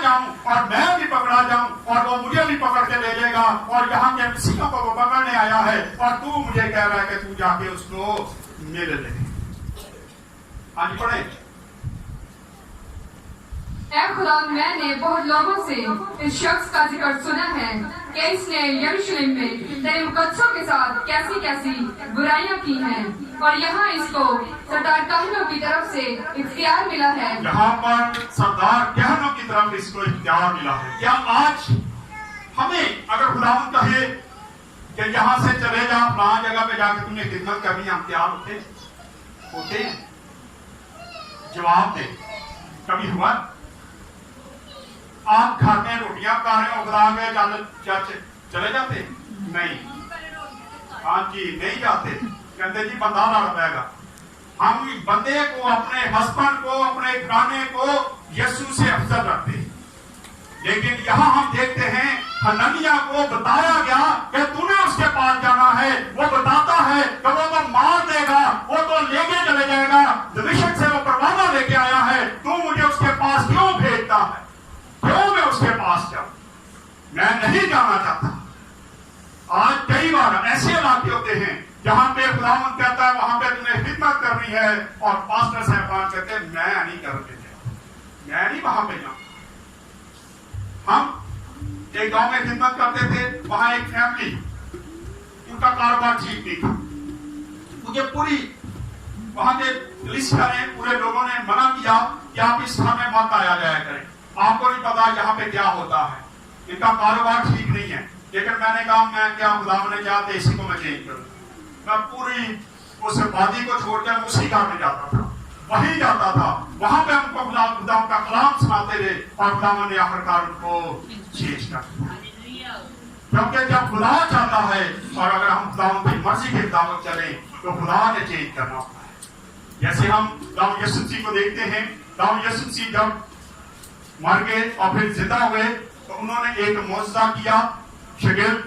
जाऊं और मैं भी पकड़ा जाऊं और वो मुझे भी पकड़ के ले लेगा और यहाँ के मसीहों को वो पकड़ने आया है और तू मुझे कह रहा है कि तू जाके उसको मिल ले। आज पढ़े। ऐ खुदा, मैंने बहुत लोगों से इस शख्स का जिक्र सुना है कि इसने यरूशलेम में तेरे मुकद्दसों के साथ कैसी कैसी बुराइयां की हैं और यहाँ इसको सरदार कहनों की तरफ से इख्तियार मिला है। यहाँ पर सरदार कहनों की तरफ इसको इख्तियार मिला है। क्या आज हमें अगर खुदावंद कहे कि यहाँ से चले जा फलां जगह पे जाके तुमने खिदमत करनी, हम तैयार होते हैं? जवाब दे, कभी हुआ? आप घर में रोटियां खा रहे हो, खुदा के चले जाते? नहीं। हाँ जी, नहीं जाते। कहते जी बंदा लड़ पाएगा। हम बंदे को, अपने हस्बैंड को, अपने घराने को यीशु से अफजल रखते हैं। लेकिन यहाँ हम देखते हैं हननिया को बताया गया कि तूने उसके पास जाना है। वो बताता है कि वो तो मार देगा, वो तो लेके चले जाएगा। दमिश्क से वो परवाना लेके आया है, तू मुझे उसके पास क्यों भेजता है? क्यों मैं उसके पास जाऊं? मैं नहीं जाना चाहता। आज कई बार ऐसे इलाके होते हैं जहां पे खुदावंद कहता है वहां पे तुम्हें खिदमत करनी है और पास्टर साहब कहते हैं मैं नहीं करते, मैं नहीं वहां पे जाऊं। हम एक गांव में खिदमत करते थे, वहां एक फैमिली, उनका कारोबार ठीक नहीं था। मुझे पूरी वहां के पुलिस ने, पूरे लोगों ने मना किया कि आप इस स्थान में मत आया जाया करें, आपको नहीं पता यहाँ पे क्या होता है, इनका कारोबार ठीक नहीं है। लेकिन मैंने कहा मैं क्या, खुदा ने चाहते इसी को मैं चेंज करूं। मैं पूरी उस वादी को छोड़कर उसी काम में जाता था, वहीं जाता था, वहां पे हमको खुदा का कलाम सुनाते रहे और खुदा ने आखिरकार उनको चेंज कर दिया। क्योंकि जब खुदा चाहता है और अगर हम खुदा की मर्जी के मुताबिक चले तो खुदा ने चेंज करना होता है। जैसे हम दाऊद यीशु मसीह को देखते हैं, दाऊद यीशु मसीह जब मर गए और फिर जिंदा हुए तो उन्होंने एक मौजज़ा किया। शागिर्द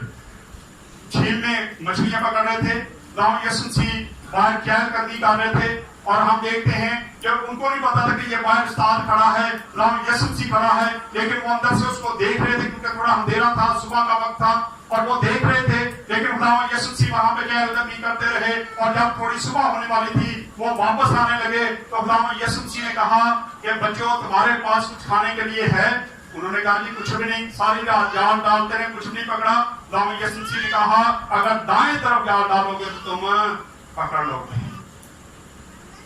झील में मछलियां पकड़ रहे थे, दाऊद यीशु मसीह बाहर चहलकदमी कर रहे थे और हम देखते हैं जब उनको नहीं पता था कि ये बाहर उस्ताद खड़ा है, दाऊद यीशु मसीह खड़ा है, लेकिन वो अंदर से उसको देख रहे थे क्योंकि थोड़ा अंधेरा था, सुबह का वक्त था और वो देख रहे थे। लेकिन दाऊद यीशु मसीह वहां पे चहलकदमी करते रहे और जब थोड़ी सुबह होने वाली थी वो वापस आने लगे तो दाऊद यीशु मसीह ने कहा कि बच्चों तुम्हारे पास कुछ खाने के लिए है? उन्होंने कहा जी कुछ भी नहीं, सारी रात जाल डालते रहे, कुछ नहीं पकड़ा। दाऊद यीशु मसीह ने कहा अगर दाएं तरफ जाल डालोगे तो तुम पकड़ लोगे।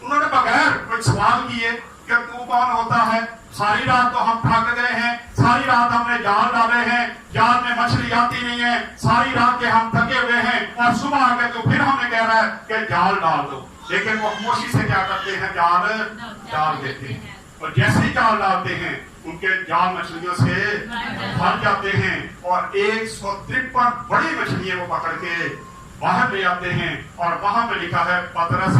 उन्होंने बगैर कोई सवाल किए कि तू कौन होता है? सारी रात तो हम थक गए हैं, सारी रात हमने जाल डाले हैं, जाल में मछली आती नहीं है, सारी रात के हम थके हुए हैं और सुबह आके तो फिर हमें कह रहा है कि जाल डाल दो। लेकिन वो खामोशी से क्या करते हैं, जाल डाल देते हैं और जैसे ही जाल डालते हैं उनके जाल मछलियों से भर जाते हैं और 153 बड़ी मछलियां वो पकड़ के बाहर ले आते हैं और वहां पे लिखा है पतरस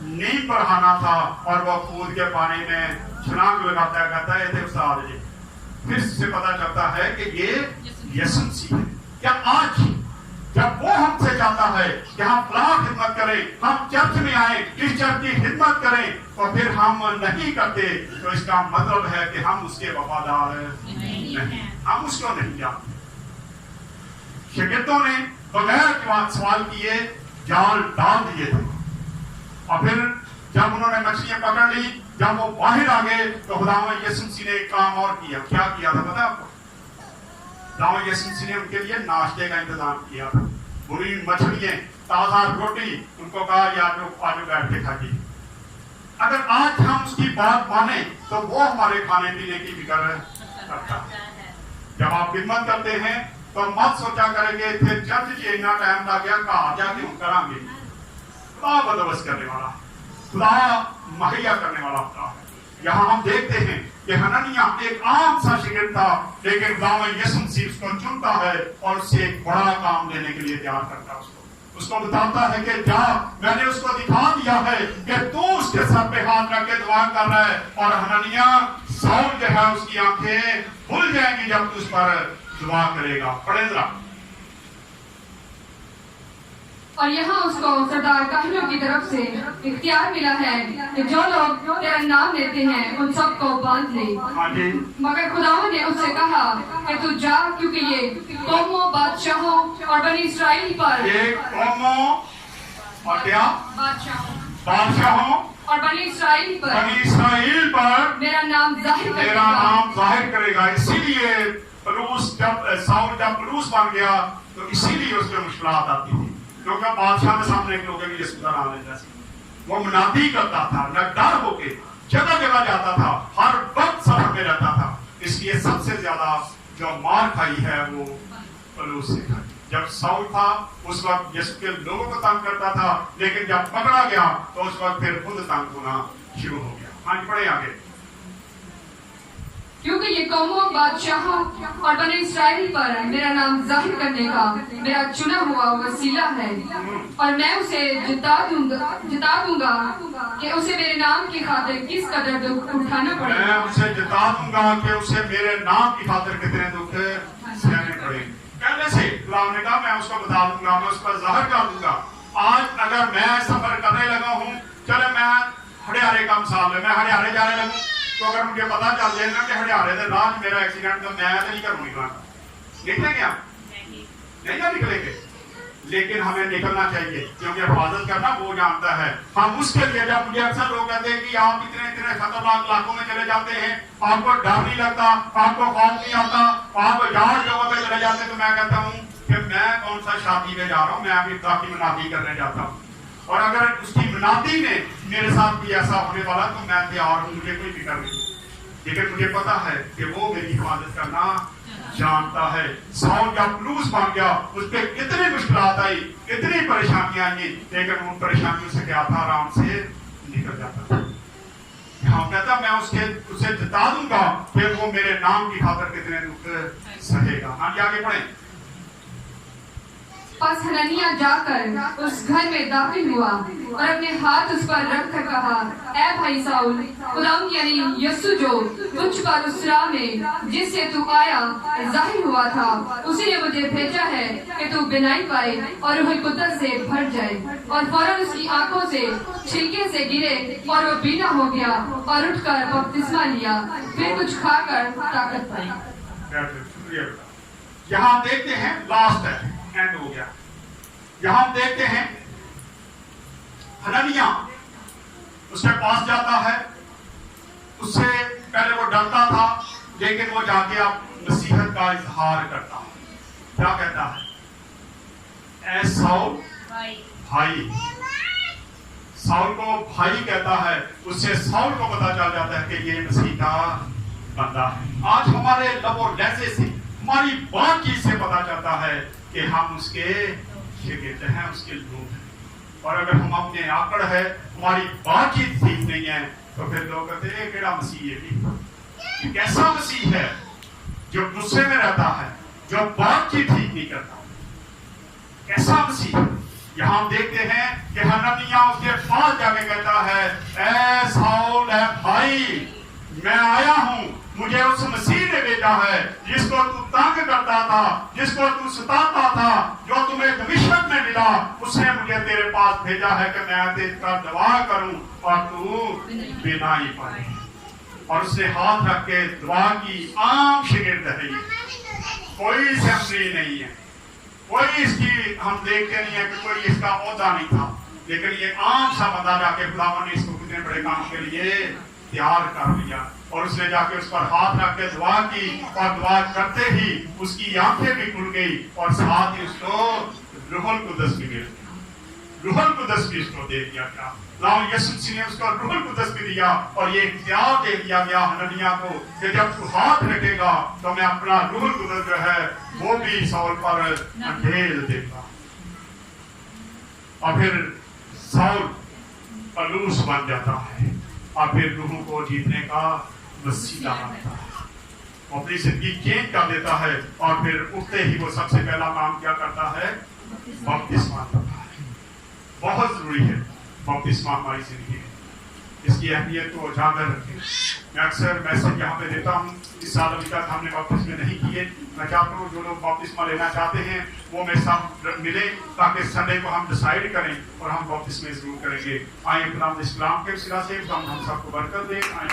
नींद पर आना था और वो कूद के पानी में छलांग लगाता है, कहता है थे उस्ताद जी। फिर से पता चलता है कि ये यीशु मसीह है। क्या आज जब वो हमसे चाहता है कि हम फलां खिदमत करें, हम चर्च में आए, इस चर्च की खिदमत करें, तो फिर हम नहीं करते तो इसका मतलब है कि हम उसके वफादार नहीं, हम उसको नहीं जानते। शागिर्दों ने बगैर सवाल किए जाल डाल दिए थे और फिर जब उन्होंने मछलियां पकड़ ली, जब वो बाहर आ गए तो खुदावंद यीशु मसीह ने एक काम और किया। क्या किया था पता आपको? खुदावंद यीशु मसीह ने उनके लिए नाश्ते का इंतजाम किया था। बुरी मछलियां, ताजा रोटी, उनको कहा यार आलू बैठ के खाइए। अगर आज हम उसकी बात माने तो वो हमारे खाने पीने की फिक्र करता है। जब आप खिदमत करते हैं तो मत सोचा करेंगे फिर चर्च से इतना टाइम लग गया, कहा जाके हम करांगे। खुदा बंदोबस्त करने वाला, खुदा मुहैया करने वाला होता है। यहाँ हम देखते हैं कि हननिया एक आम सा शागिर्द था, लेकिन खुदावंद यीशु मसीह उसको चुनता है और उससे एक बड़ा काम देने के लिए तैयार करता है। उसको बताता है कि जा, मैंने उसको दिखा दिया है कि तू उसके सर पे हाथ रख के दुआ कर रहा है और हननिया साउल जो है उसकी आंखें खुल जाएंगी जब तू उस पर दुआ करेगा। पढ़े जरा और यहाँ उसको सरदार काहिनों की तरफ से इख्तियार मिला है कि जो लोग तेरा नाम लेते हैं उन सबको बांध ले। हाँ जी। मगर खुदावंद ने उससे कहा कि तू जा, क्योंकि ये कौमों, बादशाहों और बनी इसराइल पर, ये कौमों और क्या, बादशाहों और बनी इसराइल पर मेरा नाम जाहिर करेगा। इसीलिए साउल जब पलूस बन गया तो इसीलिए उसमें मुश्किलात आती थी, क्योंकि बादशाह के सामने एक लोग यीशु का नाम लेना सी, वो मुनादी करता था, नगदार होके जगह जगह जाता था, हर वक्त सफर में रहता था। इसलिए सबसे ज्यादा जो मार खाई है वो पलूस से खाई। जब साउल था उस वक्त यीशु के लोगों को तंग करता था, लेकिन जब पकड़ा गया तो उस वक्त फिर खुद तंग होना शुरू हो गया। हाँ जी, पढ़े आगे। क्योंकि ये कौमों, बादशाहों और बने इसराइल पर मेरा नाम जाहिर करने का मेरा चुना हुआ वसीला है, और मैं उसे जिता दूंगा कि उसे मेरे नाम की खातिर किस कदर दुख उठाना पड़े। मैं उसे जिता दूंगा कि उसे मेरे नाम की खातिर कितने दुख सहने पड़े। पहले से खुदा ने कहा मैं उसको बता दूंगा, मैं उसको जाहिर कर दूंगा। आज अगर मैं सफर करने लगा हूँ, चले मैं हरियाणे का मिसाल है, मैं हरियाणे जाने लगूँ तो अगर मुझे पता चल जाए ना कि हरियाणे के राज मेरा एक्सीडेंट, तो मैं नहीं करूँ निकलना, निकलेंगे आप नहीं ना निकलेंगे, लेकिन हमें निकलना चाहिए क्योंकि हिफाजत करना वो जानता है। हम उसके लिए, जब मुझे अक्सर लोग कहते हैं कि आप इतने इतने खतरनाक इलाकों में चले जाते हैं, आपको डर नहीं लगता, आपको खौफ नहीं आता, आप अजान जगह पे चले जाते हैं, तो मैं कहता हूँ कि मैं कौन सा शादी में जा रहा हूँ, मैं अभी ताकि मनादी करने जाता हूँ, और अगर उसकी मनादी में मेरे साथ भी ऐसा होने वाला तो मैं तैयार हूँ, मुझे कोई फिक्र नहीं, लेकिन मुझे पता है कि वो मेरी हिफाजत करना जानता है। साउल जब पलूस बन गया, उस पर कितनी मुश्किलात आई, कितनी परेशानियां आई, लेकिन उन परेशानियों से क्या था, आराम से निकल जाता था। यहाँ कहता मैं उसे जिता दूंगा, फिर वो मेरे नाम की खातिर कितने दुख सहेगा। हाँ, आगे बढ़े। बस हननिया जाकर उस घर में दाखिल हुआ और अपने हाथ उस पर रख कर कहा, ऐ भाई साउल, खुदावंद यानी यीशु जो तुझ पर उस राह में जिससे तू आया जाहिर हुआ था, उसी ने मुझे भेजा है कि तू बिनाई पाए और रूह कुद्दस से भर जाए। और फौरन उसकी आंखों से छिलके से गिरे और वो बीना हो गया और उठकर बपतिस्मा लिया, फिर कुछ खाकर ताकत पाई। यहाँ देखते हैं, लास्ट है, एंड हो गया। यहाँ देखते हैं हननिया उसके पास जाता है, उससे पहले वो डरता था, लेकिन वो जाके अब नसीहत का इजहार करता है। क्या कहता है? ऐ साउल भाई, साउल को भाई कहता है। उससे साउल को पता चल जाता है कि ये मसीह का बंदा है। आज हमारे लबो लहजे से, हमारी बातचीत से पता चलता है कि हम उसके शागिर्द हैं, उसके लोग हैं। और अगर हम अपने आकड़ है, हमारी बातचीत ठीक नहीं है, तो फिर लोग कहते हैं केड़ा मसीह है भी, कैसा मसीह है जो गुस्से में रहता है, जो बातचीत ठीक नहीं करता, कैसा मसीह है। यहाँ हम देखते हैं कि हननिया उसके पास जाके कहता है, ऐ साउल, ऐ भाई, मैं आया हूँ, मुझे उस मसीह ने भेजा है जिसको तू तंग करता था, जिसको तू सताता था, जो तुम्हें दमिश्क में मिला, उसने मुझे तेरे पास भेजा है कि मैं तेरा दुआ करूं और तू बिनाई पाए। और उसने हाथ रख के दुआ की। आम शागिर्द है ये, कोई असेंबली नहीं है, कोई इसकी हम देखते नहीं है कि कोई इसका ओहदा नहीं था, लेकिन ये आम सा बंदा जाके खुदावन ने इसको कितने बड़े काम के लिए तैयार कर लिया। और उसने जाके उस पर हाथ रख के दुआ की, और दुआ करते ही उसकी आंखें भी खुल गई, और साथ ही उसको रूहुल कुद्दस भी मिल गया, रूहुल कुद्दस भी उसको दे दिया गया। लाओ यीशु मसीह ने उसको रूहुल कुद्दस भी दिया, और ये इख्तियार दे दिया गया हननिया को कि जब तू हाथ रखेगा तो मैं अपना रूहुल कुद्दस जो है वो भी साउल पर अंधेल देगा। और फिर साउल पलूस बन जाता है, और फिर रूह को जीतने का वसीला बनता है, अपनी जिंदगी चेंज कर देता है। और फिर उठते ही वो सबसे पहला काम क्या करता है? बपतिस्मा करता है। बहुत जरूरी है बपतिस्मा हमारी जिंदगी में, اس کی اہمیت کو اجاگر رکھیں. میں اکثر میسج یہاں پہ دیتا ہوں, اس سال ابھی تک ہم نے بپتسمے نہیں کیے. میں چاہتا ہوں جو لوگ بپتسمہ لینا چاہتے ہیں وہ میرے ساتھ ملے تاکہ سنڈے کو ہم ڈیسائیڈ کریں اور ہم بپتسمے ضرور کریں گے. آئیں خدا اسلام کے وسیلہ سے ہم سب کو برکت دیں. آئیں